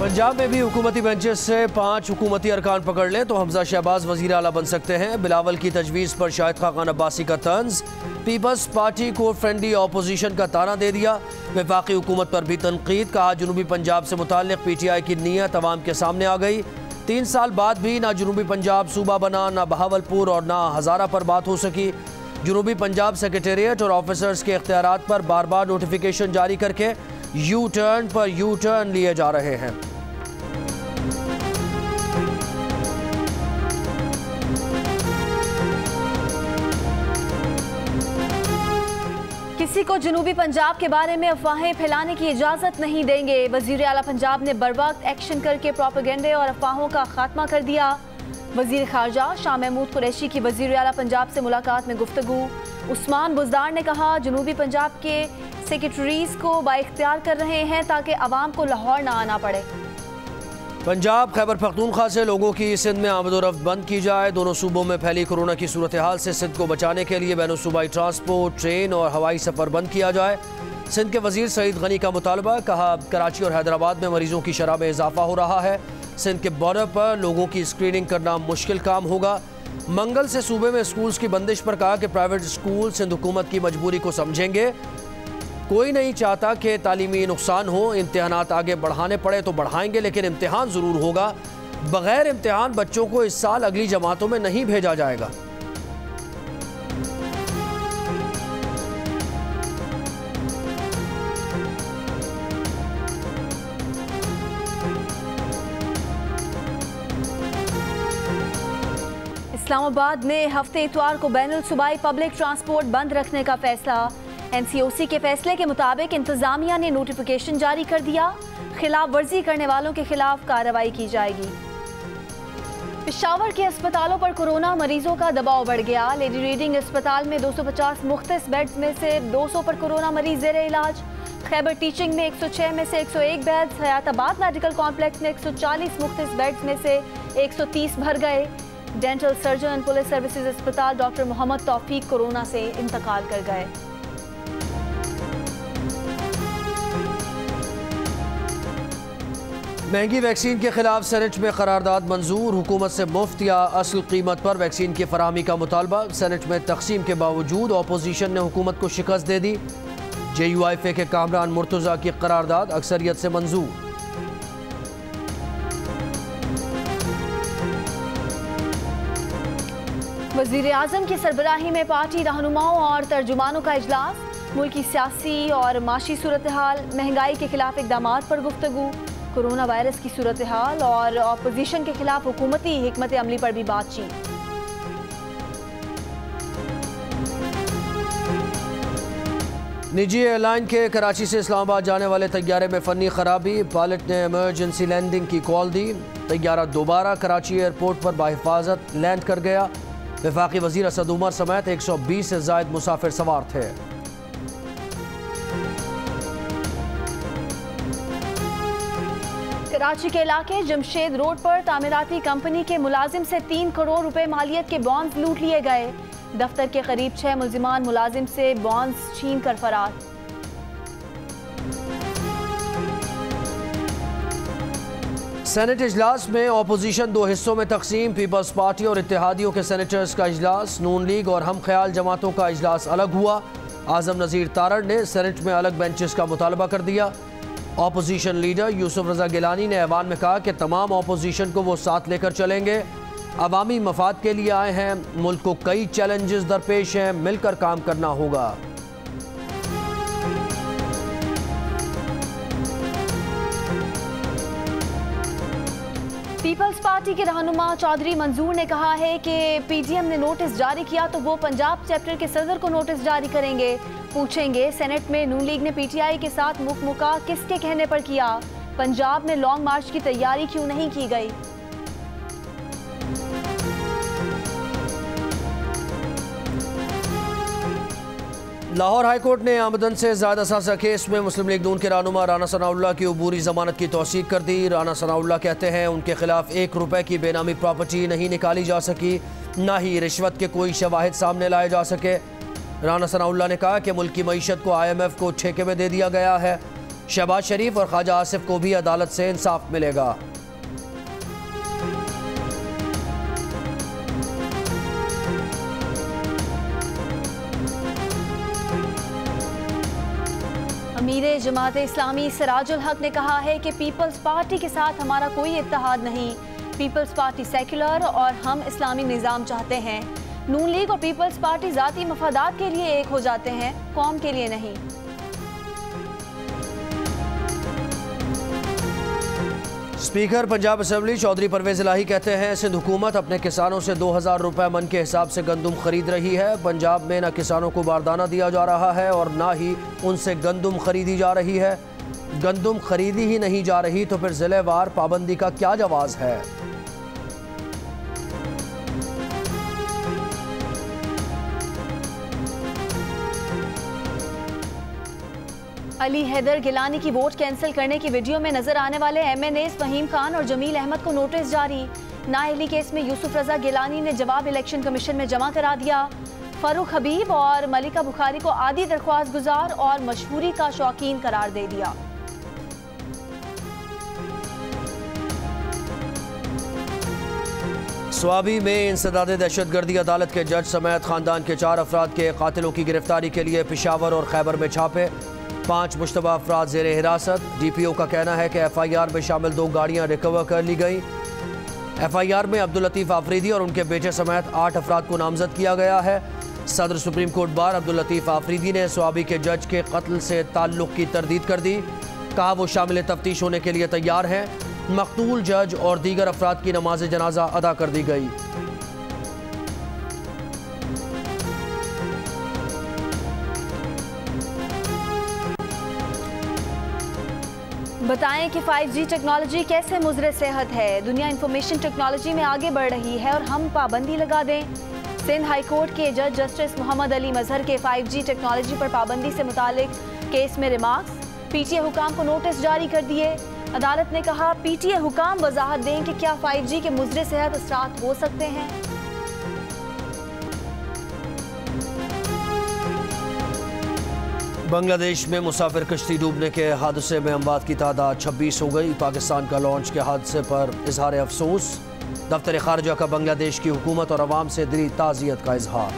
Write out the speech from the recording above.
पंजाब में भी हुकूमती बेंचेस से 5 हुकूमती अरकान पकड़ लें तो हमजा शहबाज वजीर आला बन सकते हैं। बिलावल की तजवीज़ पर शाहिद खाकान अब्बासी का तंज। पीपल्स पार्टी को फ्रेंडली अपोजिशन का ताना दे दिया। वफाकी हुकूमत पर भी तनकीद। कहा जनूबी पंजाब से मुताल्लिक PTI की नीयत अवाम के सामने आ गई। 3 साल बाद भी ना जनूबी पंजाब सूबा बना, ना बहावलपुर और ना हज़ारा पर बात हो सकी। जनूबी पंजाब सेक्रेटेरिएट और ऑफिसर्स के इख्तियारात पर बार बार नोटिफिकेशन जारी करके यू टर्न लिए जा रहे हैं। किसी को जनूबी पंजाब के बारे में अफवाहें फैलाने की इजाज़त नहीं देंगे। वज़ीर आला पंजाब ने बरवक्त एक्शन करके प्रोपेगेंडे और अफवाहों का खात्मा कर दिया। वज़ीर ख़ारजा शाह महमूद कुरैशी की वज़ीर आला पंजाब से मुलाकात में गुफ्तगू। उस्मान बुज़दार ने कहा जनूबी पंजाब के सेक्रेटरीज़ को बाइख्तियार कर रहे हैं ताकि अवाम को लाहौर ना आना पड़े। पंजाब खैबर पख्तूनख्वा से लोगों की सिंध में आमदोरफ्त बंद की जाए। दोनों सूबों में फैली कोरोना की सूरत हाल से सिंध को बचाने के लिए बैनुल सूबाई ट्रांसपोर्ट, ट्रेन और हवाई सफ़र बंद किया जाए। सिंध के वज़ीर सईद गनी का मुतालबा। कहा कराची और हैदराबाद में मरीजों की शरह में इजाफा हो रहा है। सिंध के बॉर्डर पर लोगों की स्क्रीनिंग करना मुश्किल काम होगा। मंगल से सूबे में स्कूल्स की बंदिश पर कहा कि प्राइवेट स्कूल सिंध हुकूमत की मजबूरी को समझेंगे। कोई नहीं चाहता कि तालीमी नुकसान हो। इम्तिहानात आगे बढ़ाने पड़े तो बढ़ाएंगे, लेकिन इम्तिहान ज़रूर होगा। बग़ैर इम्तिहान बच्चों को इस साल अगली जमातों में नहीं भेजा जाएगा। इस्लामाबाद में हफ्ते इतवार को बैनुल सूबाई पब्लिक ट्रांसपोर्ट बंद रखने का फैसला। NCOC के फैसले के मुताबिक इंतजामिया ने नोटिफिकेशन जारी कर दिया। खिलाफ वर्जी करने वालों के खिलाफ कार्रवाई की जाएगी। पेशावर के अस्पतालों पर कोरोना मरीजों का दबाव बढ़ गया। लेडी रीडिंग अस्पताल में 250 मुख्तस बेड्स में से 200 पर कोरोना मरीज ज़ेरे इलाज। खैबर टीचिंग में 106 में से 101 बेड्स। हयाताबाद मेडिकल कॉम्प्लेक्स में 140 मुख्तस बेड्स में से 130 भर गए। डेंटल सर्जन पुलिस सर्विसेज अस्पताल डॉक्टर मोहम्मद तौफीक कोरोना से इंतकाल कर गए। महंगी वैक्सीन के खिलाफ सेनेट में करारदाद मंजूर। हुकूमत से मुफ्त या असल कीमत पर वैक्सीन की फराहमी का मुतालबा। सेनेट में तकसीम के बावजूद अपोजिशन ने हुकूमत को शिकस्त दे दी। JUIFA के कामरान मुर्तज़ा की करारदाद अक्सरियत से मंजूर। वज़ीर आज़म की सरबराही में पार्टी रहनुमाओं और तर्जुमानों का इजलास। मुल्क की सियासी और माशी सूरत हाल, महंगाई के खिलाफ इक़दामात पर गुफ्तगू, कोरोना वायरस की सूरत हाल और अपोजिशन के खिलाफ हुकूमती हिकमत अमली पर भी बातचीत। निजी एयरलाइन के कराची से इस्लामाबाद जाने वाले तैयारे में फ़नी खराबी। पायलट ने इमरजेंसी लैंडिंग की कॉल दी। तैयारा दोबारा कराची एयरपोर्ट पर बाहिफाजत लैंड कर गया। वफाकी वज़ीर असद उमर समेत 120 से ज़ायद मुसाफिर सवार थे। कराची के इलाके जमशेद रोड पर तामीराती कंपनी के मुलाजिम से 3 करोड़ रुपए मालियत के बॉन्ड्स लूट लिए गए। दफ्तर के करीब 6 मुलजिमान मुलाजिम से बॉन्ड्स छीन कर फरार। सेनेट इजलास में अपोजिशन 2 हिस्सों में तकसीम। पीपल्स पार्टी और इत्तेहादियों के सेनेटर्स का इजलास। नून लीग और हम ख्याल जमातों का इजलास अलग हुआ। आजम नज़ीर तारड़ ने सेनेट में अलग बेंचेस का मुतालबा कर दिया। अपोजिशन लीडर यूसुफ रजा गिलानी ने ऐवान में कहा कि तमाम अपोजिशन को वो साथ लेकर चलेंगे। अवामी मफाद के लिए आए हैं। मुल्क को कई चैलेंजेस दरपेश हैं, मिलकर काम करना होगा। पीपल्स पार्टी के रहनुमा चौधरी मंजूर ने कहा है कि PDM ने नोटिस जारी किया तो वो पंजाब चैप्टर के सदर को नोटिस जारी करेंगे। पूछेंगे सेनेट में नून लीग ने PTI के साथ मुका किसके कहने पर किया। पंजाब में लॉन्ग मार्च की तैयारी क्यों नहीं की गई। लाहौर हाईकोर्ट ने आमदन से ज़्यादा साजा केस में मुस्लिम लीग नून के रहनुमा राना सनाउल्लाह की अबूरी जमानत की तौसीक कर दी। राना सनाउल्लाह कहते हैं उनके खिलाफ 1 रुपए की बेनामी प्रॉपर्टी नहीं निकाली जा सकी, ना ही रिश्वत के कोई शवाहिद सामने लाए जा सके। राना सनाउल्लाह ने कहा कि मुल्क की मईशत को IMF को ठेके में दे दिया गया है। शहबाज शरीफ और ख्वाजा आसिफ को भी अदालत से इंसाफ मिलेगा। अमीर जमात इस्लामी सिराजुल हक ने कहा है कि पीपल्स पार्टी के साथ हमारा कोई इत्तेहाद नहीं। पीपल्स पार्टी सेक्युलर और हम इस्लामी निज़ाम चाहते हैं। नून लीग और पीपल्स पार्टी ज़ाती मफादात के लिए एक हो जाते हैं, कौम के लिए नहीं। स्पीकर पंजाब असेंबली चौधरी परवेज इलाही कहते हैं सिंध हुकूमत अपने किसानों से 2000 रुपए मन के हिसाब से गंदुम खरीद रही है। पंजाब में न किसानों को बारदाना दिया जा रहा है और ना ही उनसे गंदुम खरीदी जा रही है। गंदुम खरीदी ही नहीं जा रही तो फिर जिलेवार पाबंदी का क्या जवाज है। अली हैदर गिलानी की वोट कैंसिल करने की वीडियो में नजर आने वाले MNAs फहीम खान और जमील अहमद को नोटिस जारी। नाअहली केस में यूसुफ रजा गिलानी ने जवाब इलेक्शन कमीशन में जमा करा दिया। फरूक हबीब और मलिका बुखारी को आदी दरख्वास्त गुजार और मशहूरी का शौकीन करार दे दिया। स्वाबी में इंसदाद दहशतगर्दी अदालत के जज समेत खानदान के 4 अफराद के कातिलों की गिरफ्तारी के लिए पेशावर और खैबर में छापे। 5 मुश्तबा अफराद ज़ेर हिरासत। DPO का कहना है कि FIR में शामिल 2 गाड़ियाँ रिकवर कर ली गई। FIR में अब्दुल लतीफ़ आफरीदी और उनके बेटे समेत 8 अफराद को नामजद किया गया है। सदर supreme court bar Abdul Latif Afridi ने स्वाबी के जज के कत्ल से ताल्लुक़ की तरदीद कर दी। कहा वो शामिल तफ्तीश होने के लिए तैयार हैं। मकतूल जज और दीगर अफराद की नमाज जनाजा अदा कर दी गई। बताएं कि 5G टेक्नोलॉजी कैसे मुज़र सेहत है। दुनिया इंफॉर्मेशन टेक्नोलॉजी में आगे बढ़ रही है और हम पाबंदी लगा दें। सिंध हाई कोर्ट के जज जस्टिस मोहम्मद अली मजहर के 5G टेक्नोलॉजी पर पाबंदी से मुतालिक केस में रिमार्क्स। PTA हुकाम को नोटिस जारी कर दिए। अदालत ने कहा PTA हुकाम वजाहत दें कि क्या 5G के मुज़र सेहत असरात हो सकते हैं। बांग्लादेश में मुसाफिर कश्ती डूबने के हादसे में अमवात की तादाद 26 हो गई। पाकिस्तान का लॉन्च के हादसे पर इजहार अफसोस। दफ्तर खारजा का बांग्लादेश की हुकूमत और अवाम से दिली ताज़ियत का इजहार।